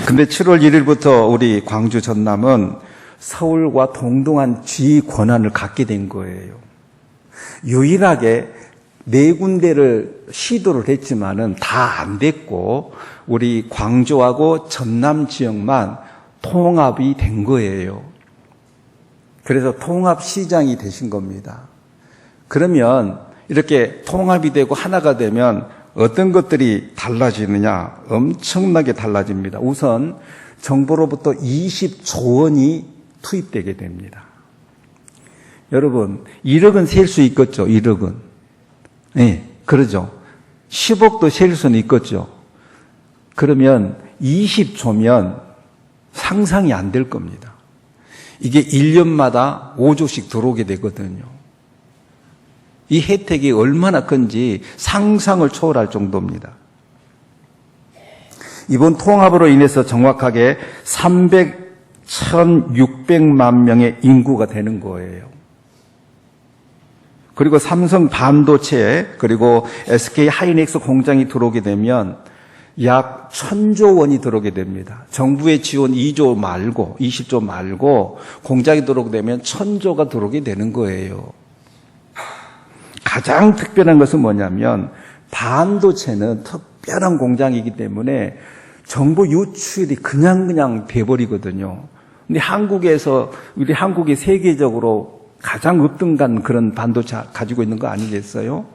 근데 7월 1일부터 우리 광주 전남은 서울과 동등한 지휘 권한을 갖게 된 거예요. 유일하게 4군데를 시도를 했지만은 다 안 됐고 우리 광주하고 전남 지역만 통합이 된 거예요. 그래서 통합시장이 되신 겁니다. 그러면 이렇게 통합이 되고 하나가 되면 어떤 것들이 달라지느냐? 엄청나게 달라집니다. 우선 정부로부터 20조 원이 투입되게 됩니다. 여러분, 1억은 셀 수 있겠죠? 1억은. 네, 그러죠. 10억도 셀 수는 있겠죠. 그러면 20조면 상상이 안 될 겁니다. 이게 1년마다 5조씩 들어오게 되거든요. 이 혜택이 얼마나 큰지 상상을 초월할 정도입니다. 이번 통합으로 인해서 정확하게 1,600만 명의 인구가 되는 거예요. 그리고 삼성 반도체 그리고 SK 하이닉스 공장이 들어오게 되면 약 1,000조 원이 들어오게 됩니다. 정부의 지원 2조 말고 20조 말고 공장이 들어오게 되면 1,000조가 들어오게 되는 거예요. 가장 특별한 것은 뭐냐면 반도체는 특별한 공장이기 때문에 정보 유출이 그냥 돼버리거든요. 근데 한국에서 우리 한국이 세계적으로 가장 업등간 그런 반도체 가지고 있는 거 아니겠어요?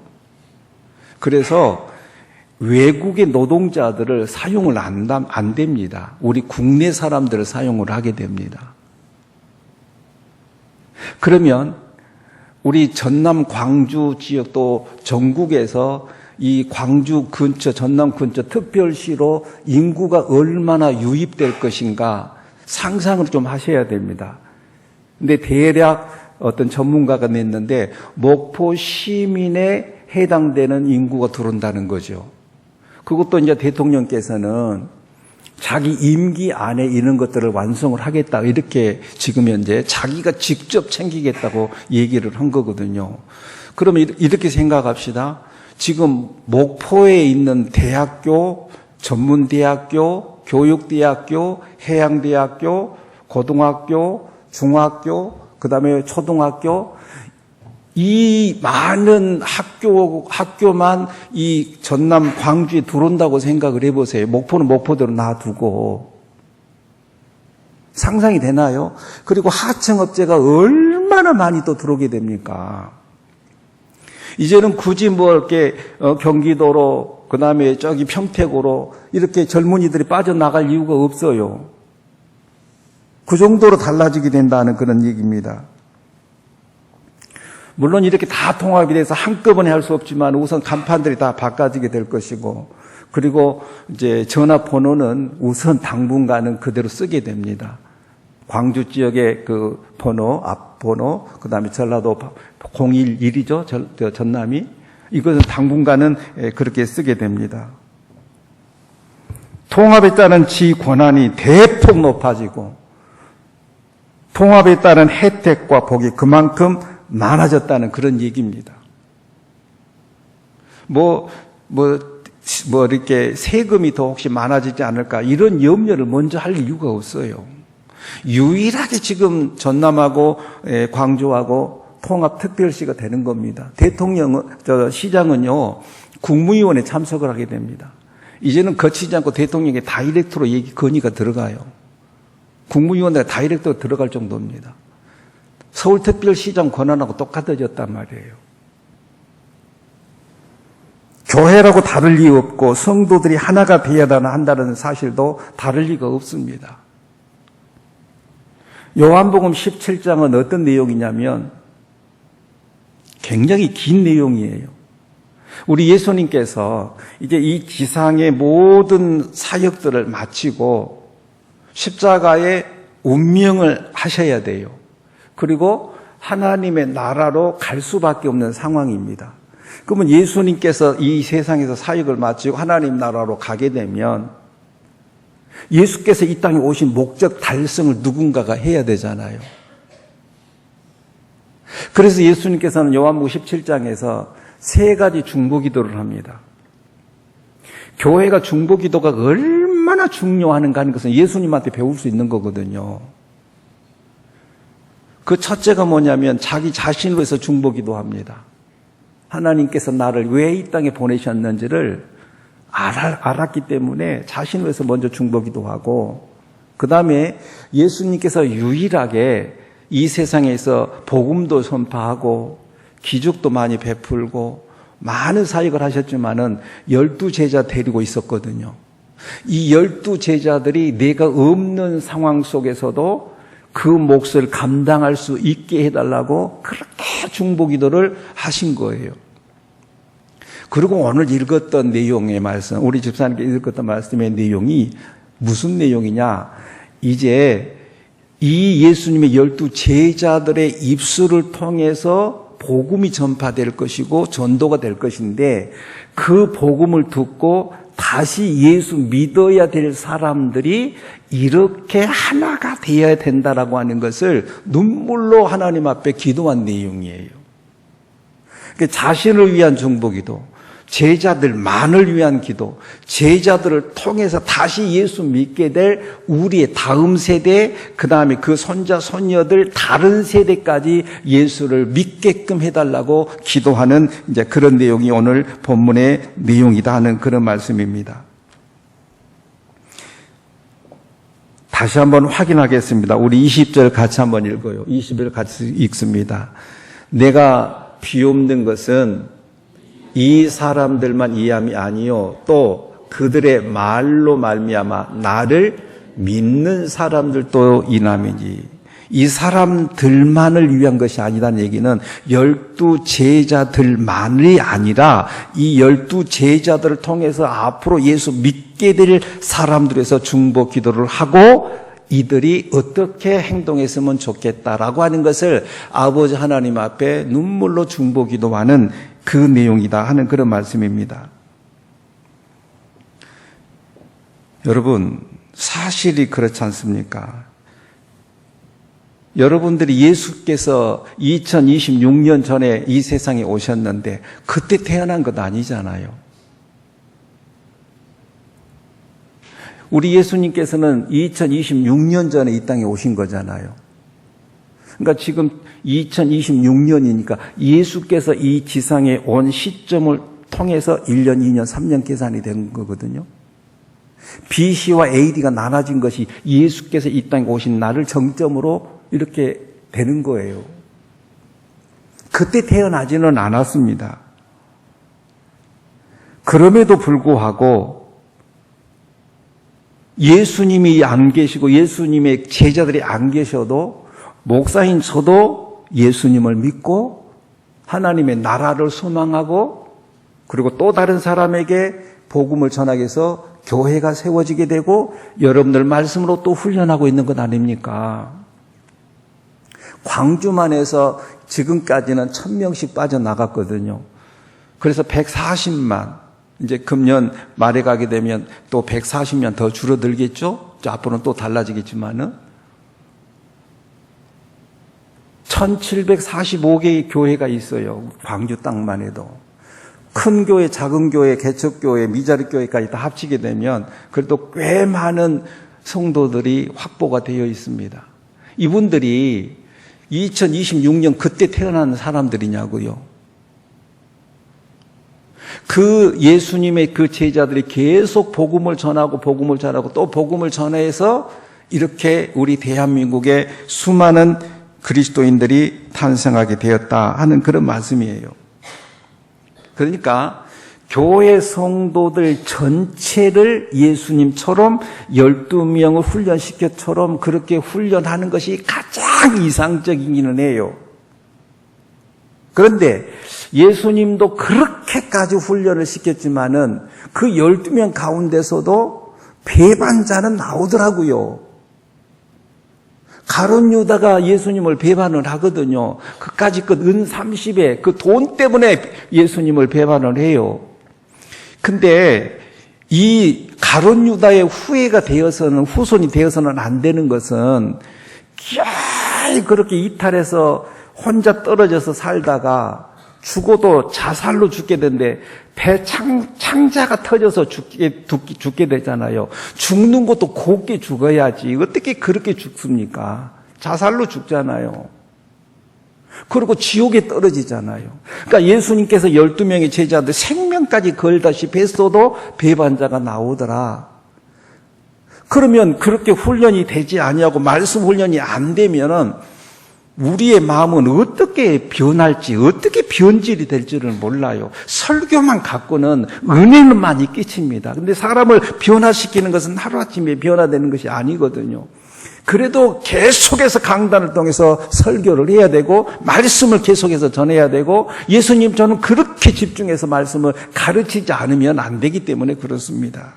그래서 외국의 노동자들을 사용을 안 됩니다. 우리 국내 사람들을 사용을 하게 됩니다. 그러면 우리 전남 광주 지역 또 전국에서 이 광주 근처 전남 근처 특별시로 인구가 얼마나 유입될 것인가 상상을 좀 하셔야 됩니다. 근데 대략 어떤 전문가가 냈는데 목포 시민에 해당되는 인구가 들어온다는 거죠. 그것도 이제 대통령께서는 자기 임기 안에 이런 것들을 완성을 하겠다 이렇게 지금 현재 자기가 직접 챙기겠다고 얘기를 한 거거든요. 그러면 이렇게 생각합시다. 지금 목포에 있는 대학교, 전문대학교, 교육대학교, 해양대학교, 고등학교, 중학교, 그다음에 초등학교 이 많은 학교만 이 전남 광주에 들어온다고 생각을 해보세요. 목포는 목포대로 놔두고 상상이 되나요? 그리고 하청업체가 얼마나 많이 또 들어오게 됩니까? 이제는 굳이 뭐 이렇게 경기도로 그다음에 저기 평택으로 이렇게 젊은이들이 빠져나갈 이유가 없어요. 그 정도로 달라지게 된다는 그런 얘기입니다. 물론 이렇게 다 통합이 돼서 한꺼번에 할 수 없지만 우선 간판들이 다 바꿔지게 될 것이고 그리고 이제 전화번호는 우선 당분간은 그대로 쓰게 됩니다. 광주 지역의 그 번호, 앞번호, 그 다음에 전라도 011이죠. 전남이. 이것은 당분간은 그렇게 쓰게 됩니다. 통합에 따른 지휘 권한이 대폭 높아지고 통합에 따른 혜택과 복이 그만큼 많아졌다는 그런 얘기입니다. 이렇게 세금이 더 혹시 많아지지 않을까 이런 염려를 먼저 할 이유가 없어요. 유일하게 지금 전남하고 광주하고 통합특별시가 되는 겁니다. 시장은요, 국무위원회 참석을 하게 됩니다. 이제는 거치지 않고 대통령에게 다이렉트로 건의가 들어가요. 국무위원회가 다이렉트로 들어갈 정도입니다. 서울특별시장 권한하고 똑같아졌단 말이에요. 교회라고 다를 리 없고 성도들이 하나가 되어야 한다는 사실도 다를 리가 없습니다. 요한복음 17장은 어떤 내용이냐면 굉장히 긴 내용이에요. 우리 예수님께서 이제 이 지상의 모든 사역들을 마치고 십자가의 운명을 하셔야 돼요. 그리고 하나님의 나라로 갈 수밖에 없는 상황입니다. 그러면 예수님께서 이 세상에서 사역을 마치고 하나님 나라로 가게 되면 예수께서 이 땅에 오신 목적 달성을 누군가가 해야 되잖아요. 그래서 예수님께서는 요한복음 17장에서 3가지 중보기도를 합니다. 교회가 중보기도가 얼마나 얼마나 중요한가 하는 것은 예수님한테 배울 수 있는 거거든요. 그 첫째가 뭐냐면 자기 자신을 위해서 중보기도 합니다. 하나님께서 나를 왜 이 땅에 보내셨는지를 알았기 때문에 자신을 위해서 먼저 중보기도 하고, 그 다음에 예수님께서 유일하게 이 세상에서 복음도 선포하고 기적도 많이 베풀고 많은 사역을 하셨지만은 12제자 데리고 있었거든요. 이 12제자들이 내가 없는 상황 속에서도 그 몫을 감당할 수 있게 해달라고 그렇게 중보기도를 하신 거예요. 그리고 오늘 읽었던 내용의 말씀, 우리 집사님께 읽었던 말씀의 내용이 무슨 내용이냐? 이제 이 예수님의 12제자들의 입술을 통해서 복음이 전파될 것이고 전도가 될 것인데, 그 복음을 듣고 다시 예수 믿어야 될 사람들이 이렇게 하나가 되어야 된다라고 하는 것을 눈물로 하나님 앞에 기도한 내용이에요. 그러니까 자신을 위한 중보기도, 제자들만을 위한 기도, 제자들을 통해서 다시 예수 믿게 될 우리의 다음 세대, 그 다음에 그 손자, 손녀들, 다른 세대까지 예수를 믿게끔 해달라고 기도하는 이제 그런 내용이 오늘 본문의 내용이다 하는 그런 말씀입니다. 다시 한번 확인하겠습니다. 우리 20절 같이 한번 읽어요. 20절 같이 읽습니다. 내가 비옵는 것은 이 사람들만 이함이 아니요 또 그들의 말로 말미암아 나를 믿는 사람들도 이남이니, 이 사람들만을 위한 것이 아니라는 얘기는 12제자들만이 아니라 이 12제자들을 통해서 앞으로 예수 믿게 될 사람들에서 중보 기도를 하고 이들이 어떻게 행동했으면 좋겠다라고 하는 것을 아버지 하나님 앞에 눈물로 중보 기도하는 그 내용이다 하는 그런 말씀입니다. 여러분, 사실이 그렇지 않습니까? 여러분들이 예수께서 2026년 전에 이 세상에 오셨는데 그때 태어난 것 아니잖아요. 우리 예수님께서는 2026년 전에 이 땅에 오신 거잖아요. 그러니까 지금 2026년이니까 예수께서 이 지상에 온 시점을 통해서 1년, 2년, 3년 계산이 된 거거든요. BC와 AD가 나눠진 것이 예수께서 이 땅에 오신 날을 정점으로 이렇게 되는 거예요. 그때 태어나지는 않았습니다. 그럼에도 불구하고 예수님이 안 계시고 예수님의 제자들이 안 계셔도 목사인 저도 예수님을 믿고 하나님의 나라를 소망하고 그리고 또 다른 사람에게 복음을 전하기 위해서 교회가 세워지게 되고 여러분들 말씀으로 또 훈련하고 있는 것 아닙니까? 광주만 해서 지금까지는 1000명씩 빠져나갔거든요. 그래서 140만, 이제 금년 말에 가게 되면 또 140명 더 줄어들겠죠? 앞으로는 또 달라지겠지만은 1745개의 교회가 있어요. 광주 땅만 해도. 큰 교회, 작은 교회, 개척교회, 미자리 교회까지 다 합치게 되면 그래도 꽤 많은 성도들이 확보가 되어 있습니다. 이분들이 2026년 그때 태어난 사람들이냐고요. 그 예수님의 그 제자들이 계속 복음을 전하고 또 복음을 전해서 이렇게 우리 대한민국에 수많은 그리스도인들이 탄생하게 되었다 하는 그런 말씀이에요. 그러니까 교회 성도들 전체를 예수님처럼 12명을 훈련시켜처럼 그렇게 훈련하는 것이 가장 이상적이기는 해요. 그런데 예수님도 그렇게까지 훈련을 시켰지만은 그 12명 가운데서도 배반자는 나오더라고요. 가룟 유다가 예수님을 배반을 하거든요. 그까지 그 은 30에 그 돈 때문에 예수님을 배반을 해요. 근데 이 가룟 유다의 후손이 되어서는 안 되는 것은 그렇게 이탈해서 혼자 떨어져서 살다가 죽어도 자살로 죽게 되는데 배 창자가 터져서 죽게 되잖아요. 죽는 것도 곱게 죽어야지. 어떻게 그렇게 죽습니까? 자살로 죽잖아요. 그리고 지옥에 떨어지잖아요. 그러니까 예수님께서 12명의 제자들 생명까지 걸다시피 했어도 배반자가 나오더라. 그러면 그렇게 훈련이 되지 아니하고 말씀 훈련이 안 되면은 우리의 마음은 어떻게 변할지, 어떻게 변질이 될지를 몰라요. 설교만 갖고는 은혜는 많이 끼칩니다. 근데 사람을 변화시키는 것은 하루아침에 변화되는 것이 아니거든요. 그래도 계속해서 강단을 통해서 설교를 해야 되고 말씀을 계속해서 전해야 되고 예수님 저는 그렇게 집중해서 말씀을 가르치지 않으면 안 되기 때문에 그렇습니다.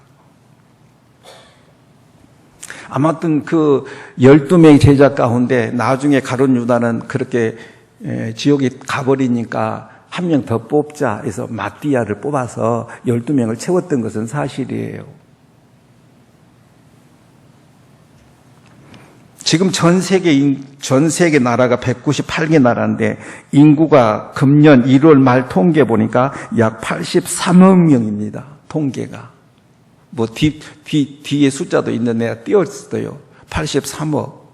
아무튼 그 12명의 제자 가운데 나중에 가룟 유다는 그렇게 지옥에 가버리니까 한 명 더 뽑자 해서 마띠아를 뽑아서 12명을 채웠던 것은 사실이에요. 지금 전 세계 나라가 198개 나라인데 인구가 금년 1월 말 통계 보니까 약 83억 명입니다. 통계가. 뭐 뒤에 숫자도 있는데 내가 띄웠어요. 83억.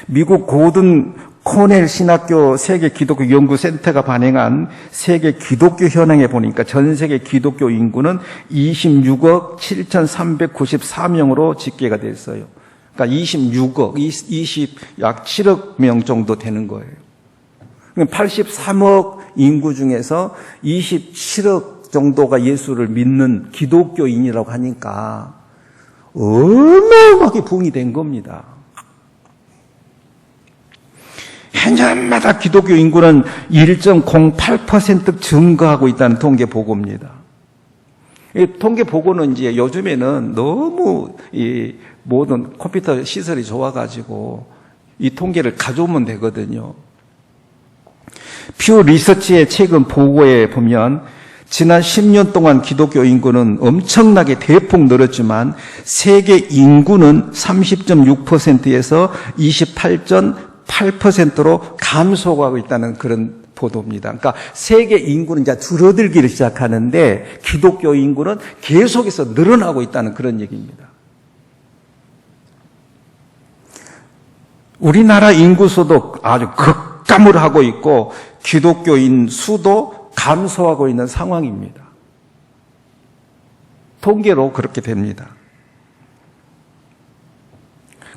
미국 고든 코넬 신학교 세계 기독교 연구센터가 발행한 세계 기독교 현황에 보니까 전 세계 기독교 인구는 26억 7,394명으로 집계가 됐어요. 그러니까 26억, 약 7억 명 정도 되는 거예요. 83억 인구 중에서 27억 정도가 예수를 믿는 기독교인이라고 하니까 어마어마하게 부흥이 된 겁니다. 해년마다 기독교 인구는 1.08% 증가하고 있다는 통계 보고입니다. 이 통계 보고는 이제 요즘에는 너무 이 모든 컴퓨터 시설이 좋아가지고 이 통계를 가져오면 되거든요. 퓨 리서치의 최근 보고에 보면 지난 10년 동안 기독교 인구는 엄청나게 대폭 늘었지만 세계 인구는 30.6%에서 28.8%로 감소하고 있다는 그런 보도입니다. 그러니까 세계 인구는 이제 줄어들기를 시작하는데 기독교 인구는 계속해서 늘어나고 있다는 그런 얘기입니다. 우리나라 인구 수도 아주 급감을 하고 있고 기독교인 수도 감소하고 있는 상황입니다. 통계로 그렇게 됩니다.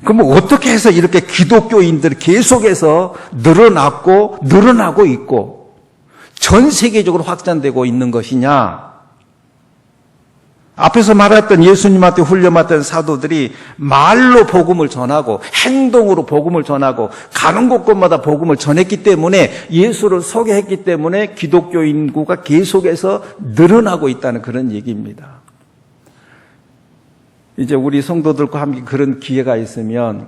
그럼 어떻게 해서 이렇게 기독교인들이 계속해서 늘어나고 있고 전 세계적으로 확산되고 있는 것이냐? 앞에서 말했던 예수님한테 훈련받던 사도들이 말로 복음을 전하고 행동으로 복음을 전하고 가는 곳곳마다 복음을 전했기 때문에 예수를 소개했기 때문에 기독교 인구가 계속해서 늘어나고 있다는 그런 얘기입니다. 이제 우리 성도들과 함께 그런 기회가 있으면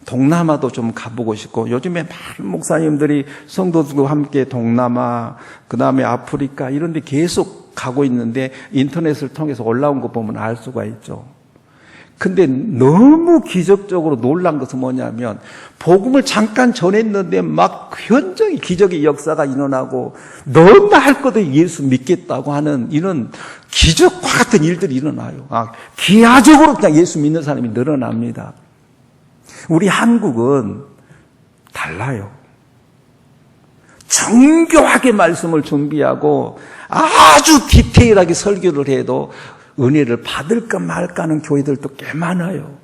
동남아도 좀 가보고 싶고 요즘에 많은 목사님들이 성도들과 함께 동남아 그다음에 아프리카 이런 데 계속 가고 있는데 인터넷을 통해서 올라온 거 보면 알 수가 있죠. 근데 너무 기적적으로 놀란 것은 뭐냐면 복음을 잠깐 전했는데 막 현저히 기적의 역사가 일어나고 너무나 할 것 없이 예수 믿겠다고 하는 이런 기적과 같은 일들이 일어나요. 기하적으로 그냥 예수 믿는 사람이 늘어납니다. 우리 한국은 달라요. 정교하게 말씀을 준비하고 아주 디테일하게 설교를 해도 은혜를 받을까 말까 하는 교회들도 꽤 많아요.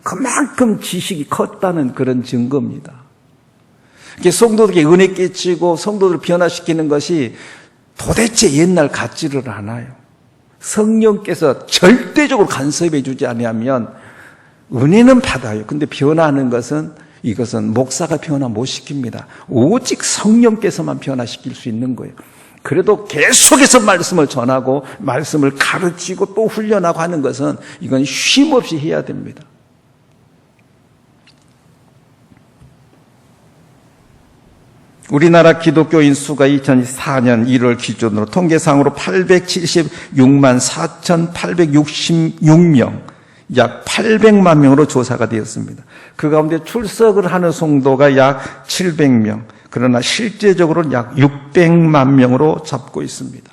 그만큼 지식이 컸다는 그런 증거입니다. 성도들에게 은혜 끼치고 성도들을 변화시키는 것이 도대체 옛날 같지를 않아요. 성령께서 절대적으로 간섭해 주지 않으면 은혜는 받아요. 근데 변화하는 것은 이것은 목사가 변화 못 시킵니다. 오직 성령께서만 변화시킬 수 있는 거예요. 그래도 계속해서 말씀을 전하고 말씀을 가르치고 또 훈련하고 하는 것은 이건 쉼없이 해야 됩니다. 우리나라 기독교인 수가 2004년 1월 기준으로 통계상으로 876만 4,866명, 약 800만 명으로 조사가 되었습니다. 그 가운데 출석을 하는 성도가 약 700명, 그러나 실제적으로는 약 600만 명으로 잡고 있습니다.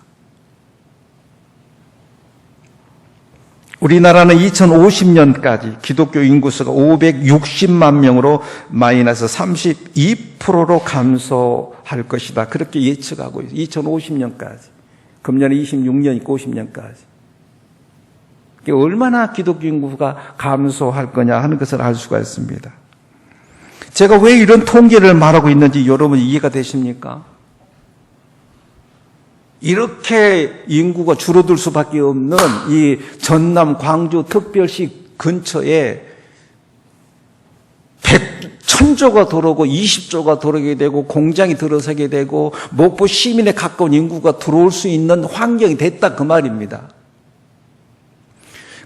우리나라는 2050년까지 기독교 인구수가 560만 명으로 마이너스 32%로 감소할 것이다. 그렇게 예측하고 있어요. 2050년까지. 금년에 26년 있고 50년까지. 얼마나 기독교 인구가 감소할 거냐 하는 것을 알 수가 있습니다. 제가 왜 이런 통계를 말하고 있는지 여러분 이해가 되십니까? 이렇게 인구가 줄어들 수밖에 없는 이 전남 광주 특별시 근처에 1000조가 들어오고 20조가 들어오게 되고 공장이 들어서게 되고 목포 시민에 가까운 인구가 들어올 수 있는 환경이 됐다 그 말입니다.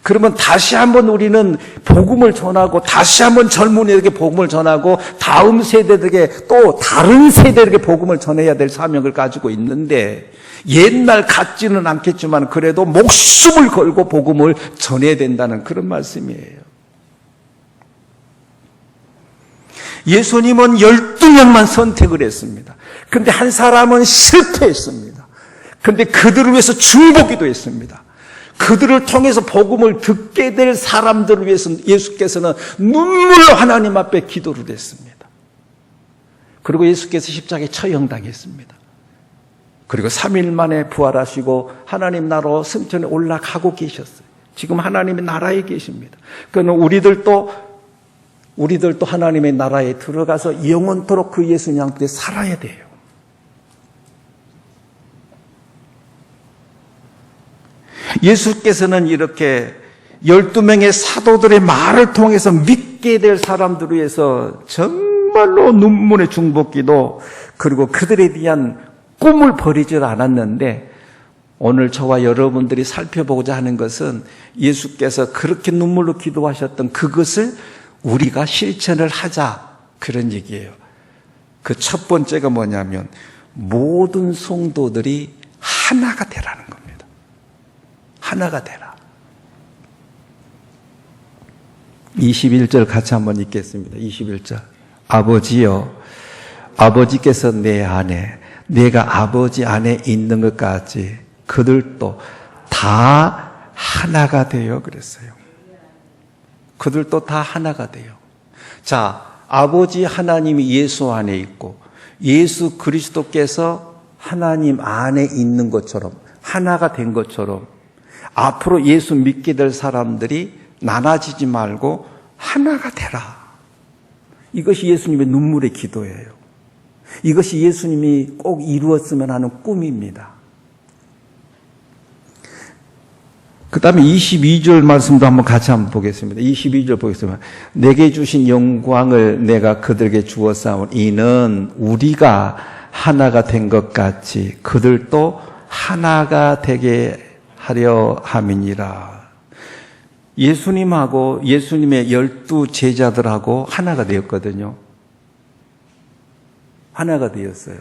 그러면 다시 한번 우리는 복음을 전하고 다시 한번 젊은이들에게 복음을 전하고 다음 세대들에게 또 다른 세대들에게 복음을 전해야 될 사명을 가지고 있는데 옛날 같지는 않겠지만 그래도 목숨을 걸고 복음을 전해야 된다는 그런 말씀이에요. 예수님은 12명만 선택을 했습니다. 그런데 한 사람은 실패했습니다. 그런데 그들을 위해서 중보기도 했습니다. 그들을 통해서 복음을 듣게 될 사람들을 위해서 예수께서는 눈물로 하나님 앞에 기도를 했습니다. 그리고 예수께서 십자가에 처형당했습니다. 그리고 3일 만에 부활하시고 하나님 나라로 승천에 올라가고 계셨어요. 지금 하나님의 나라에 계십니다. 그러나 우리들도 하나님의 나라에 들어가서 영원토록 그 예수님 앞에 살아야 돼요. 예수께서는 이렇게 12명의 사도들의 말을 통해서 믿게 될 사람들을 위해서 정말로 눈물의 중보기도 그리고 그들에 대한 꿈을 버리지 않았는데 오늘 저와 여러분들이 살펴보고자 하는 것은 예수께서 그렇게 눈물로 기도하셨던 그것을 우리가 실천을 하자 그런 얘기예요. 그 첫 번째가 뭐냐면 모든 성도들이 하나가 되라는 겁니다. 하나가 되라. 21절 같이 한번 읽겠습니다. 21절. 아버지여, 아버지께서 내 안에, 내가 아버지 안에 있는 것 같이 그들도 다 하나가 되어 그랬어요. 그들도 다 하나가 돼요. 자, 아버지 하나님이 예수 안에 있고 예수 그리스도께서 하나님 안에 있는 것처럼 하나가 된 것처럼 앞으로 예수 믿게 될 사람들이 나눠지지 말고 하나가 되라. 이것이 예수님의 눈물의 기도예요. 이것이 예수님이 꼭 이루었으면 하는 꿈입니다. 그 다음에 22절 말씀도 한번 같이 한번 보겠습니다. 22절 보겠습니다. 내게 주신 영광을 내가 그들에게 주었사오니 이는 우리가 하나가 된 것 같이 그들도 하나가 되게 하려 함이니라. 예수님하고 예수님의 12 제자들하고 하나가 되었거든요. 하나가 되었어요.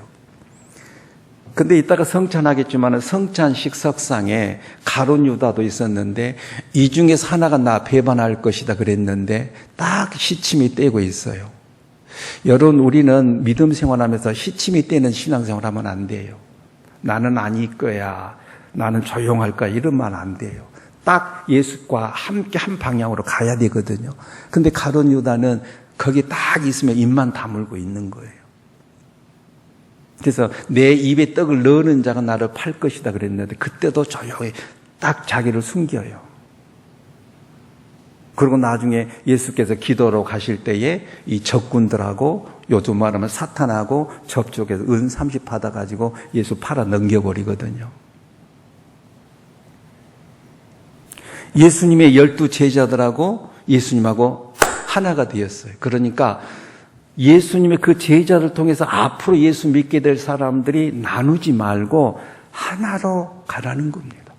근데 이따가 성찬하겠지만 성찬식 석상에 가룟 유다도 있었는데 이 중에서 하나가 나 배반할 것이다 그랬는데 딱 시침이 떼고 있어요. 여러분 우리는 믿음 생활하면서 시침이 떼는 신앙생활 하면 안 돼요. 나는 아닐 거야. 나는 조용할 거야. 이러면 안 돼요. 딱 예수과 함께 한 방향으로 가야 되거든요. 근데 가룟 유다는 거기 딱 있으면 입만 다물고 있는 거예요. 그래서 내 입에 떡을 넣는 자가 나를 팔 것이다 그랬는데 그때도 조용히 딱 자기를 숨겨요. 그리고 나중에 예수께서 기도로 가실 때에 이 적군들하고 요즘 말하면 사탄하고 접촉해서 은 30 받아가지고 예수 팔아 넘겨버리거든요. 예수님의 12 제자들하고 예수님하고 하나가 되었어요. 그러니까 예수님의 그 제자를 통해서 앞으로 예수 믿게 될 사람들이 나누지 말고 하나로 가라는 겁니다.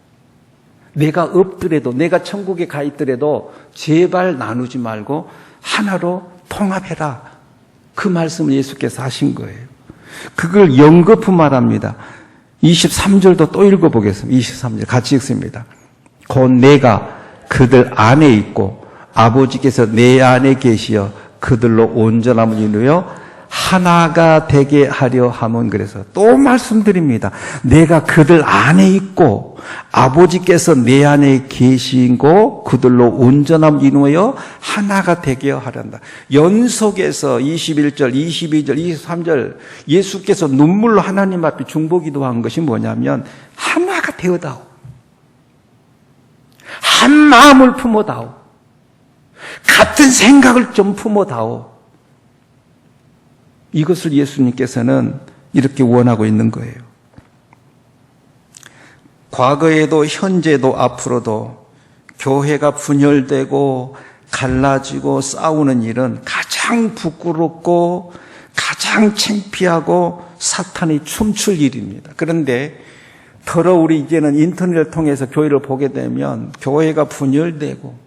내가 없더라도 내가 천국에 가 있더라도 제발 나누지 말고 하나로 통합해라. 그 말씀을 예수께서 하신 거예요. 그걸 연거푸 말합니다. 23절도 또 읽어보겠습니다. 23절 같이 읽습니다. 곧 내가 그들 안에 있고 아버지께서 내 안에 계시어 그들로 온전함을 이루어 하나가 되게 하려 함은, 그래서 또 말씀드립니다. 내가 그들 안에 있고 아버지께서 내 안에 계시고 그들로 온전함 이루어 하나가 되게 하란다. 연속해서 21절, 22절, 23절 예수께서 눈물로 하나님 앞에 중보기도한 것이 뭐냐면 하나가 되어다오, 한 마음을 품어다오, 같은 생각을 좀 품어다오. 이것을 예수님께서는 이렇게 원하고 있는 거예요. 과거에도 현재도 앞으로도 교회가 분열되고 갈라지고 싸우는 일은 가장 부끄럽고 가장 창피하고 사탄이 춤출 일입니다. 그런데 더러 우리 이제는 인터넷을 통해서 교회를 보게 되면 교회가 분열되고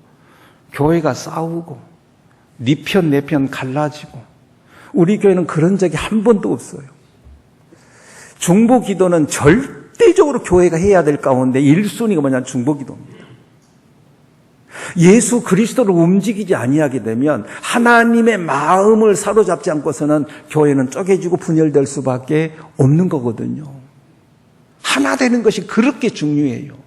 교회가 싸우고 네 편 내 편 갈라지고, 우리 교회는 그런 적이 한 번도 없어요. 중보기도는 절대적으로 교회가 해야 될 가운데 1순위가 뭐냐면 중보기도입니다. 예수 그리스도를 움직이지 아니하게 되면, 하나님의 마음을 사로잡지 않고서는 교회는 쪼개지고 분열될 수밖에 없는 거거든요. 하나 되는 것이 그렇게 중요해요.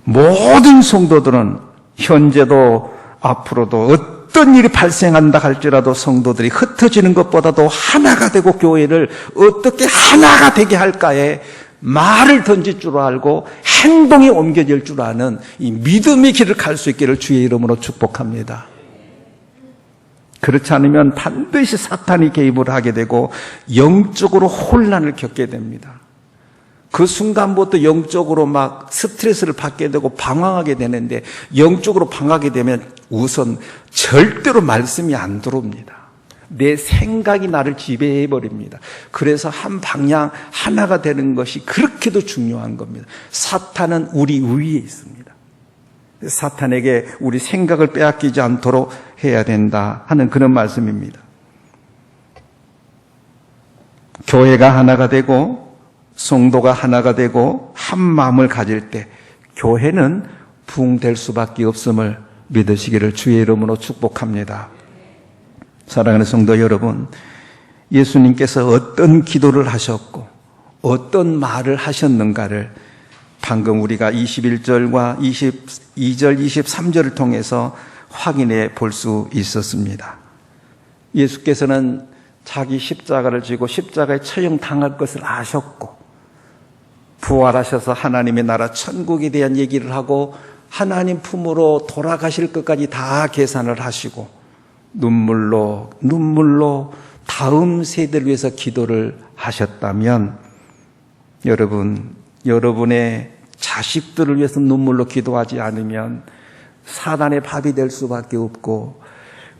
모든 성도들은 현재도 앞으로도 어떤 일이 발생한다 할지라도 성도들이 흩어지는 것보다도 하나가 되고 교회를 어떻게 하나가 되게 할까에 말을 던질 줄 알고 행동이 옮겨질 줄 아는 이 믿음의 길을 갈 수 있기를 주의 이름으로 축복합니다. 그렇지 않으면 반드시 사탄이 개입을 하게 되고 영적으로 혼란을 겪게 됩니다. 그 순간부터 영적으로 막 스트레스를 받게 되고 방황하게 되는데, 영적으로 방황하게 되면 우선 절대로 말씀이 안 들어옵니다. 내 생각이 나를 지배해버립니다. 그래서 한 방향 하나가 되는 것이 그렇게도 중요한 겁니다. 사탄은 우리 위에 있습니다. 사탄에게 우리 생각을 빼앗기지 않도록 해야 된다 하는 그런 말씀입니다. 교회가 하나가 되고 성도가 하나가 되고 한 마음을 가질 때 교회는 부흥될 수밖에 없음을 믿으시기를 주의 이름으로 축복합니다. 사랑하는 성도 여러분, 예수님께서 어떤 기도를 하셨고 어떤 말을 하셨는가를 방금 우리가 21절과 22절, 23절을 통해서 확인해 볼 수 있었습니다. 예수께서는 자기 십자가를 지고 십자가에 처형당할 것을 아셨고 부활하셔서 하나님의 나라 천국에 대한 얘기를 하고 하나님 품으로 돌아가실 것까지 다 계산을 하시고 눈물로 다음 세대를 위해서 기도를 하셨다면, 여러분, 여러분의 자식들을 위해서 눈물로 기도하지 않으면 사단의 밥이 될 수밖에 없고,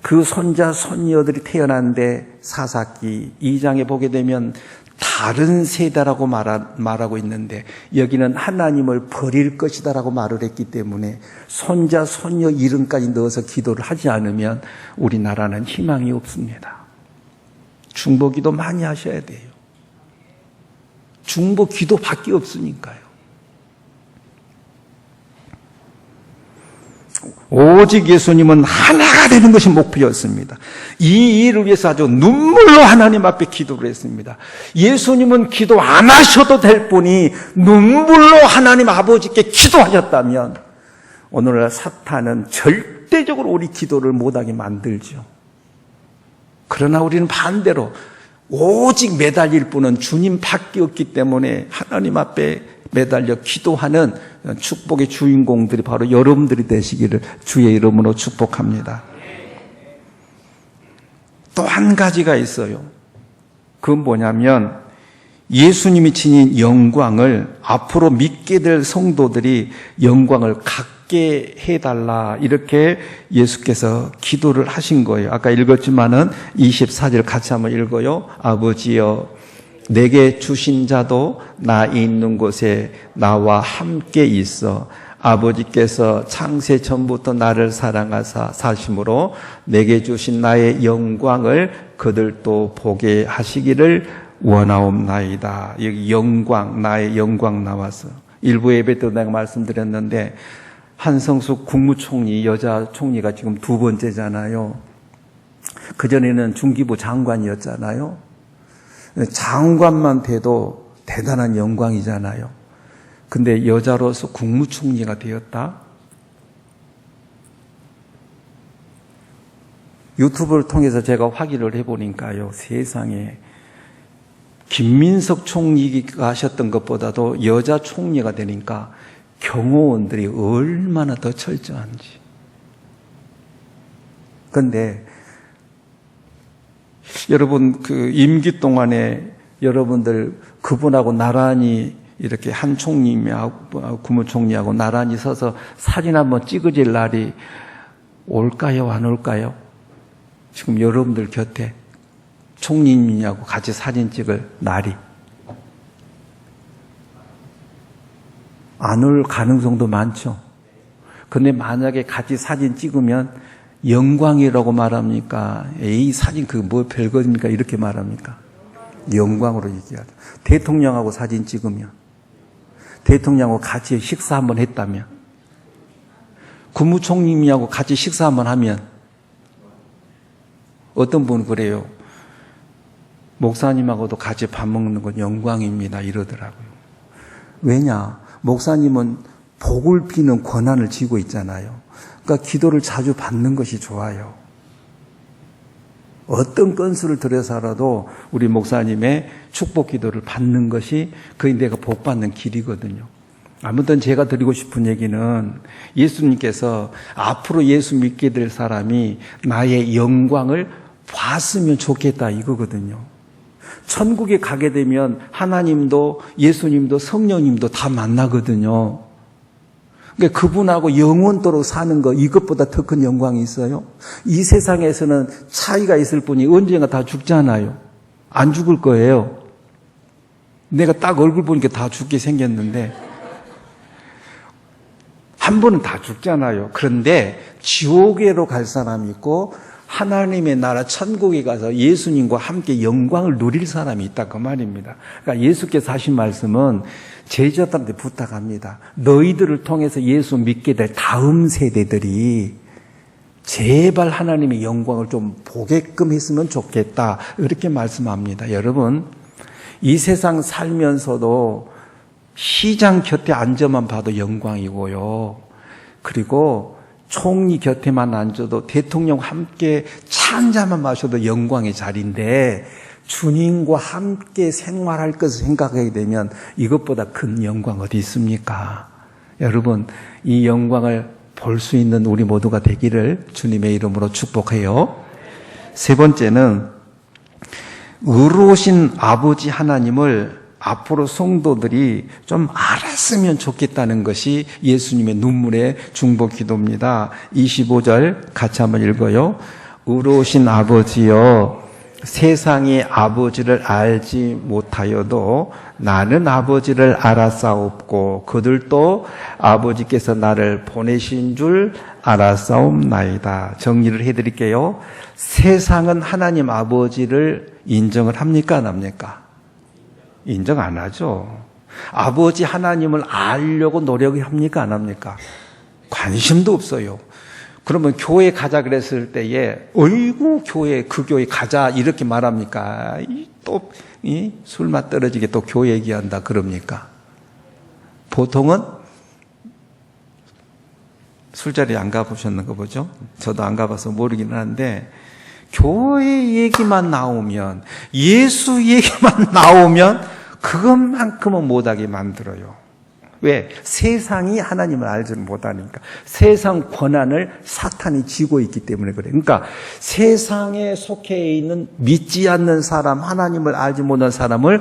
그 손자 손녀들이 태어난데 사사기 2장에 보게 되면 다른 세대라고 말하고 있는데 여기는 하나님을 버릴 것이다라고 말을 했기 때문에 손자 손녀 이름까지 넣어서 기도를 하지 않으면 우리나라는 희망이 없습니다. 중보기도 많이 하셔야 돼요. 중보기도밖에 없으니까요. 오직 예수님은 하나가 되는 것이 목표였습니다. 이 일을 위해서 아주 눈물로 하나님 앞에 기도를 했습니다. 예수님은 기도 안 하셔도 될 분이 눈물로 하나님 아버지께 기도하셨다면 오늘날 사탄은 절대적으로 우리 기도를 못하게 만들죠. 그러나 우리는 반대로 오직 매달릴 분은 주님밖에 없기 때문에 하나님 앞에 매달려 기도하는 축복의 주인공들이 바로 여러분들이 되시기를 주의 이름으로 축복합니다. 또 한 가지가 있어요. 그건 뭐냐면 예수님이 지닌 영광을 앞으로 믿게 될 성도들이 영광을 갖게 해달라, 이렇게 예수께서 기도를 하신 거예요. 아까 읽었지만은 24절 같이 한번 읽어요. 아버지여, 내게 주신 자도 나 있는 곳에 나와 함께 있어 아버지께서 창세 전부터 나를 사랑하사 사심으로 내게 주신 나의 영광을 그들도 보게 하시기를 원하옵나이다. 여기 영광, 나의 영광 나와서 일부 예배 때 내가 말씀드렸는데 한성숙 국무총리, 여자 총리가 지금 두 번째잖아요. 그전에는 중기부 장관이었잖아요. 장관만 돼도 대단한 영광이잖아요. 근데 여자로서 국무총리가 되었다? 유튜브를 통해서 제가 확인을 해보니까요, 세상에 김민석 총리가 하셨던 것보다도 여자 총리가 되니까 경호원들이 얼마나 더 철저한지. 그런데 여러분 그 임기 동안에 여러분들 그분하고 나란히 이렇게 한 총리하고 국무총리하고 나란히 서서 사진 한번 찍어질 날이 올까요, 안 올까요? 지금 여러분들 곁에 총리님하고 같이 사진 찍을 날이 안 올 가능성도 많죠. 근데 만약에 같이 사진 찍으면 영광이라고 말합니까? 에이, 사진 그거 뭐 별거입니까? 이렇게 말합니까? 영광으로 얘기하죠. 대통령하고 사진 찍으면, 대통령하고 같이 식사 한번 했다면, 국무총리하고 같이 식사 한번 하면, 어떤 분은 그래요. 목사님하고도 같이 밥 먹는 건 영광입니다. 이러더라고요. 왜냐? 목사님은 복을 비는 권한을 쥐고 있잖아요. 그러니까 기도를 자주 받는 것이 좋아요. 어떤 건수를 들여서라도 우리 목사님의 축복 기도를 받는 것이 그게 내가 복 받는 길이거든요. 아무튼 제가 드리고 싶은 얘기는 예수님께서 앞으로 예수 믿게 될 사람이 나의 영광을 봤으면 좋겠다 이거거든요. 천국에 가게 되면 하나님도 예수님도 성령님도 다 만나거든요. 그러니까 그분하고 영원토록 사는 거 이것보다 더 큰 영광이 있어요? 이 세상에서는 차이가 있을 뿐이 언젠가 다 죽잖아요. 안 죽을 거예요. 내가 딱 얼굴 보니까 다 죽게 생겼는데 한 번은 다 죽잖아요. 그런데 지옥에로 갈 사람이 있고 하나님의 나라 천국에 가서 예수님과 함께 영광을 누릴 사람이 있다 그 말입니다. 그러니까 예수께서 하신 말씀은 제자들한테 부탁합니다. 너희들을 통해서 예수 믿게 될 다음 세대들이 제발 하나님의 영광을 좀 보게끔 했으면 좋겠다 이렇게 말씀합니다. 여러분 이 세상 살면서도 시장 곁에 앉아만 봐도 영광이고요. 그리고 총리 곁에만 앉아도 대통령과 함께 차 한 잔만 마셔도 영광의 자리인데 주님과 함께 생활할 것을 생각하게 되면 이것보다 큰 영광 어디 있습니까? 여러분 이 영광을 볼 수 있는 우리 모두가 되기를 주님의 이름으로 축복해요. 세 번째는 의로우신 아버지 하나님을 앞으로 성도들이 좀 알았으면 좋겠다는 것이 예수님의 눈물의 중보 기도입니다. 25절 같이 한번 읽어요. 의로우신 아버지여 세상이 아버지를 알지 못하여도 나는 아버지를 알았사옵고 그들도 아버지께서 나를 보내신 줄 알았사옵나이다. 정리를 해드릴게요. 세상은 하나님 아버지를 인정을 합니까 안 합니까? 인정 안 하죠. 아버지 하나님을 알려고 노력합니까 안 합니까? 관심도 없어요. 그러면 교회 가자 그랬을 때에 어이구 교회 그 교회 가자 이렇게 말합니까? 또 술맛 떨어지게 또 교회 얘기한다 그럽니까? 보통은 술자리 안 가보셨는 거 보죠? 저도 안 가봐서 모르긴 하는데 교회 얘기만 나오면 예수 얘기만 나오면 그것만큼은 못하게 만들어요. 왜? 세상이 하나님을 알지 못하니까. 세상 권한을 사탄이 쥐고 있기 때문에 그래요. 그러니까 세상에 속해 있는 믿지 않는 사람, 하나님을 알지 못하는 사람을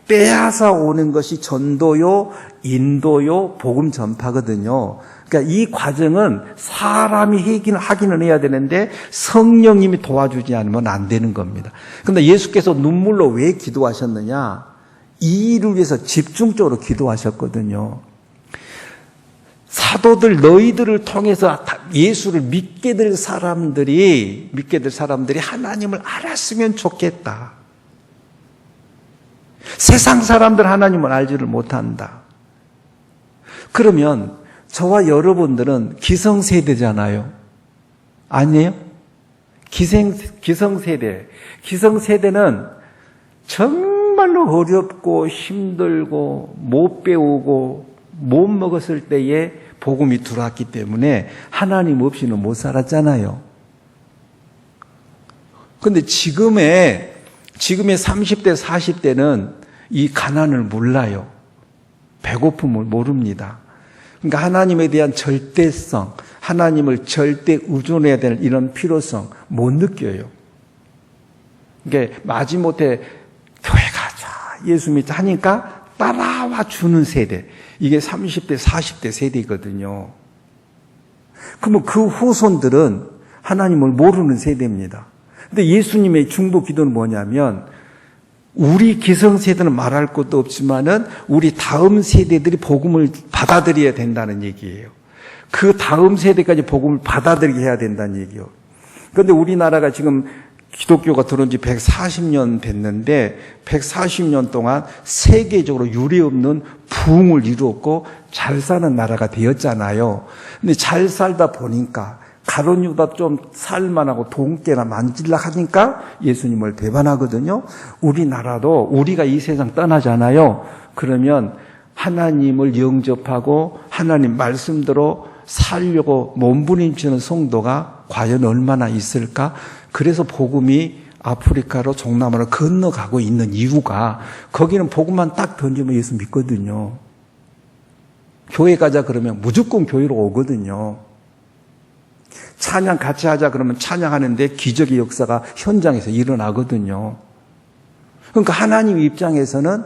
빼앗아 오는 것이 전도요, 인도요, 복음 전파거든요. 그러니까 이 과정은 사람이 하기는 해야 되는데 성령님이 도와주지 않으면 안 되는 겁니다. 그런데 예수께서 눈물로 왜 기도하셨느냐? 이 일을 위해서 집중적으로 기도하셨거든요. 사도들 너희들을 통해서 예수를 믿게 될 사람들이 하나님을 알았으면 좋겠다. 세상 사람들 하나님을 알지를 못한다. 그러면 저와 여러분들은 기성세대잖아요. 아니에요? 기성세대. 기성세대는 정말로 어렵고 힘들고 못 배우고 못 먹었을 때에 복음이 들어왔기 때문에 하나님 없이는 못 살았잖아요. 그런데 지금의 30대, 40대는 이 가난을 몰라요. 배고픔을 모릅니다. 그러니까 하나님에 대한 절대성, 하나님을 절대 의존해야 되는 이런 필요성 못 느껴요. 그러니까 마지못해 교회 가자, 예수 믿자 하니까 따라와 주는 세대. 이게 30대, 40대 세대거든요. 그러면 그 후손들은 하나님을 모르는 세대입니다. 근데 예수님의 중보 기도는 뭐냐면 우리 기성세대는 말할 것도 없지만은 우리 다음 세대들이 복음을 받아들여야 된다는 얘기예요. 그 다음 세대까지 복음을 받아들이게 해야 된다는 얘기예요. 그런데 우리나라가 지금 기독교가 들어온 지 140년 됐는데 140년 동안 세계적으로 유례없는 부흥을 이루었고 잘 사는 나라가 되었잖아요. 근데 잘 살다 보니까 가론유다 좀 살만하고 돈깨나 만질라 하니까 예수님을 배반하거든요. 우리나라도 우리가 이 세상 떠나잖아요. 그러면 하나님을 영접하고 하나님 말씀대로 살려고 몸부림치는 성도가 과연 얼마나 있을까? 그래서 복음이 아프리카로 동남아로 건너가고 있는 이유가 거기는 복음만 딱 던지면 예수 믿거든요. 교회 가자 그러면 무조건 교회로 오거든요. 찬양 같이 하자 그러면 찬양하는데 기적의 역사가 현장에서 일어나거든요. 그러니까 하나님 입장에서는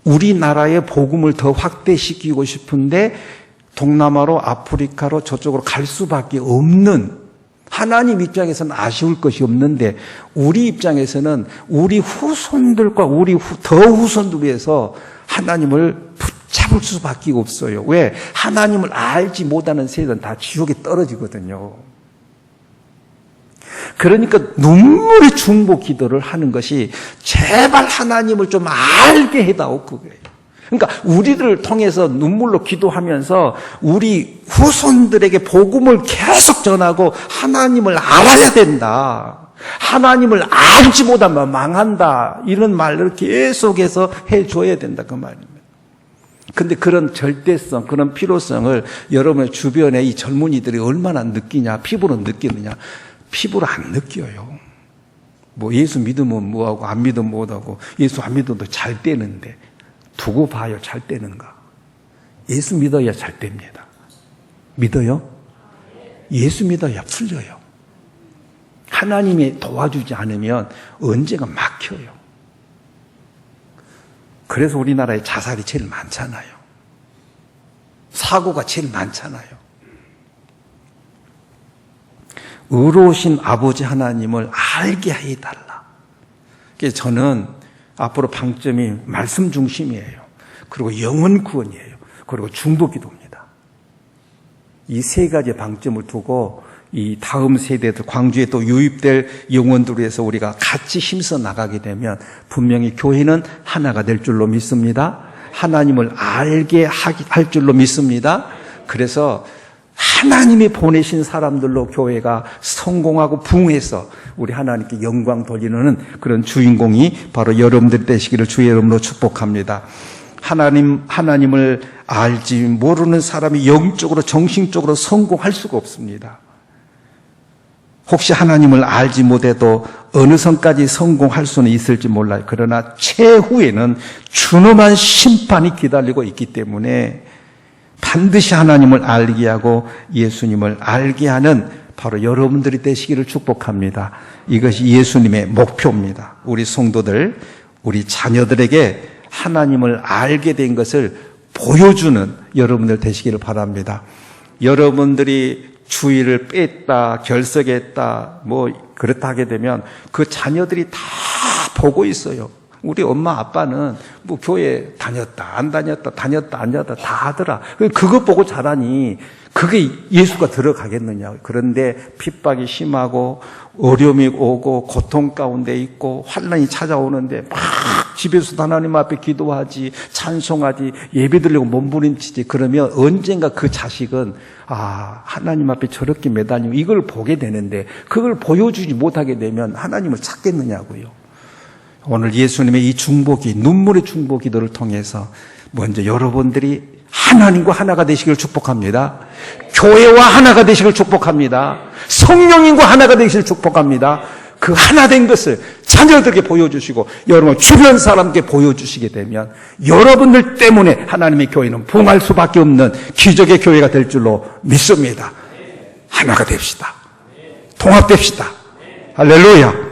우리나라의 복음을 더 확대시키고 싶은데 동남아로 아프리카로 저쪽으로 갈 수밖에 없는, 하나님 입장에서는 아쉬울 것이 없는데 우리 입장에서는 우리 후손들과 우리 더 후손들 위해서 하나님을 붙잡을 수밖에 없어요. 왜? 하나님을 알지 못하는 세대는 다 지옥에 떨어지거든요. 그러니까 눈물의 중보 기도를 하는 것이 제발 하나님을 좀 알게 해다오 그거예요. 그러니까 우리를 통해서 눈물로 기도하면서 우리 후손들에게 복음을 계속 전하고 하나님을 알아야 된다. 하나님을 알지 못하면 망한다. 이런 말을 계속해서 해줘야 된다 그 말입니다. 근데 그런 절대성, 그런 필요성을 여러분의 주변에 이 젊은이들이 얼마나 느끼냐, 피부로 느끼느냐. 피부로 안 느껴요. 뭐 예수 믿으면 뭐하고 안 믿으면 뭐하고 예수 안 믿어도 잘 되는데 두고 봐요. 잘 되는가. 예수 믿어야 잘 됩니다. 믿어요? 예수 믿어야 풀려요. 하나님이 도와주지 않으면 언제가 막혀요. 그래서 우리나라에 자살이 제일 많잖아요. 사고가 제일 많잖아요. 의로우신 아버지 하나님을 알게 해달라. 그래서 저는 앞으로 방점이 말씀 중심이에요. 그리고 영혼 구원이에요. 그리고 중보 기도입니다. 이 세 가지의 방점을 두고 이 다음 세대들, 광주에 또 유입될 영혼들을 위해서 우리가 같이 힘써 나가게 되면 분명히 교회는 하나가 될 줄로 믿습니다. 하나님을 알게 할 줄로 믿습니다. 그래서 하나님이 보내신 사람들로 교회가 성공하고 부흥해서 우리 하나님께 영광 돌리는 그런 주인공이 바로 여러분들 되시기를 주의 이름으로 축복합니다. 하나님을 알지 모르는 사람이 영적으로 정신적으로 성공할 수가 없습니다. 혹시 하나님을 알지 못해도 어느 선까지 성공할 수는 있을지 몰라요. 그러나 최후에는 준엄한 심판이 기다리고 있기 때문에 반드시 하나님을 알게 하고 예수님을 알게 하는 바로 여러분들이 되시기를 축복합니다. 이것이 예수님의 목표입니다. 우리 성도들, 우리 자녀들에게 하나님을 알게 된 것을 보여주는 여러분들 되시기를 바랍니다. 여러분들이 주의를 뺐다, 결석했다, 뭐 그렇다 하게 되면 그 자녀들이 다 보고 있어요. 우리 엄마 아빠는 뭐 교회 다녔다, 안 다녔다, 다녔다, 안 다녔다 다 하더라. 그것 보고 자라니 그게 예수가 들어가겠느냐. 그런데 핍박이 심하고 어려움이 오고 고통 가운데 있고 환난이 찾아오는데 막 집에서도 하나님 앞에 기도하지, 찬송하지, 예배 드리고 몸부림치지. 그러면 언젠가 그 자식은 하나님 앞에 저렇게 매달리면 이걸 보게 되는데 그걸 보여주지 못하게 되면 하나님을 찾겠느냐고요. 오늘 예수님의 이 중보기, 눈물의 중보 기도를 통해서 먼저 여러분들이 하나님과 하나가 되시기를 축복합니다. 교회와 하나가 되시기를 축복합니다. 성령님과 하나가 되시기를 축복합니다. 그 하나 된 것을 자녀들에게 보여주시고 여러분 주변 사람께 보여주시게 되면 여러분들 때문에 하나님의 교회는 부흥할 수밖에 없는 기적의 교회가 될 줄로 믿습니다. 하나가 됩시다. 통합됩시다. 할렐루야.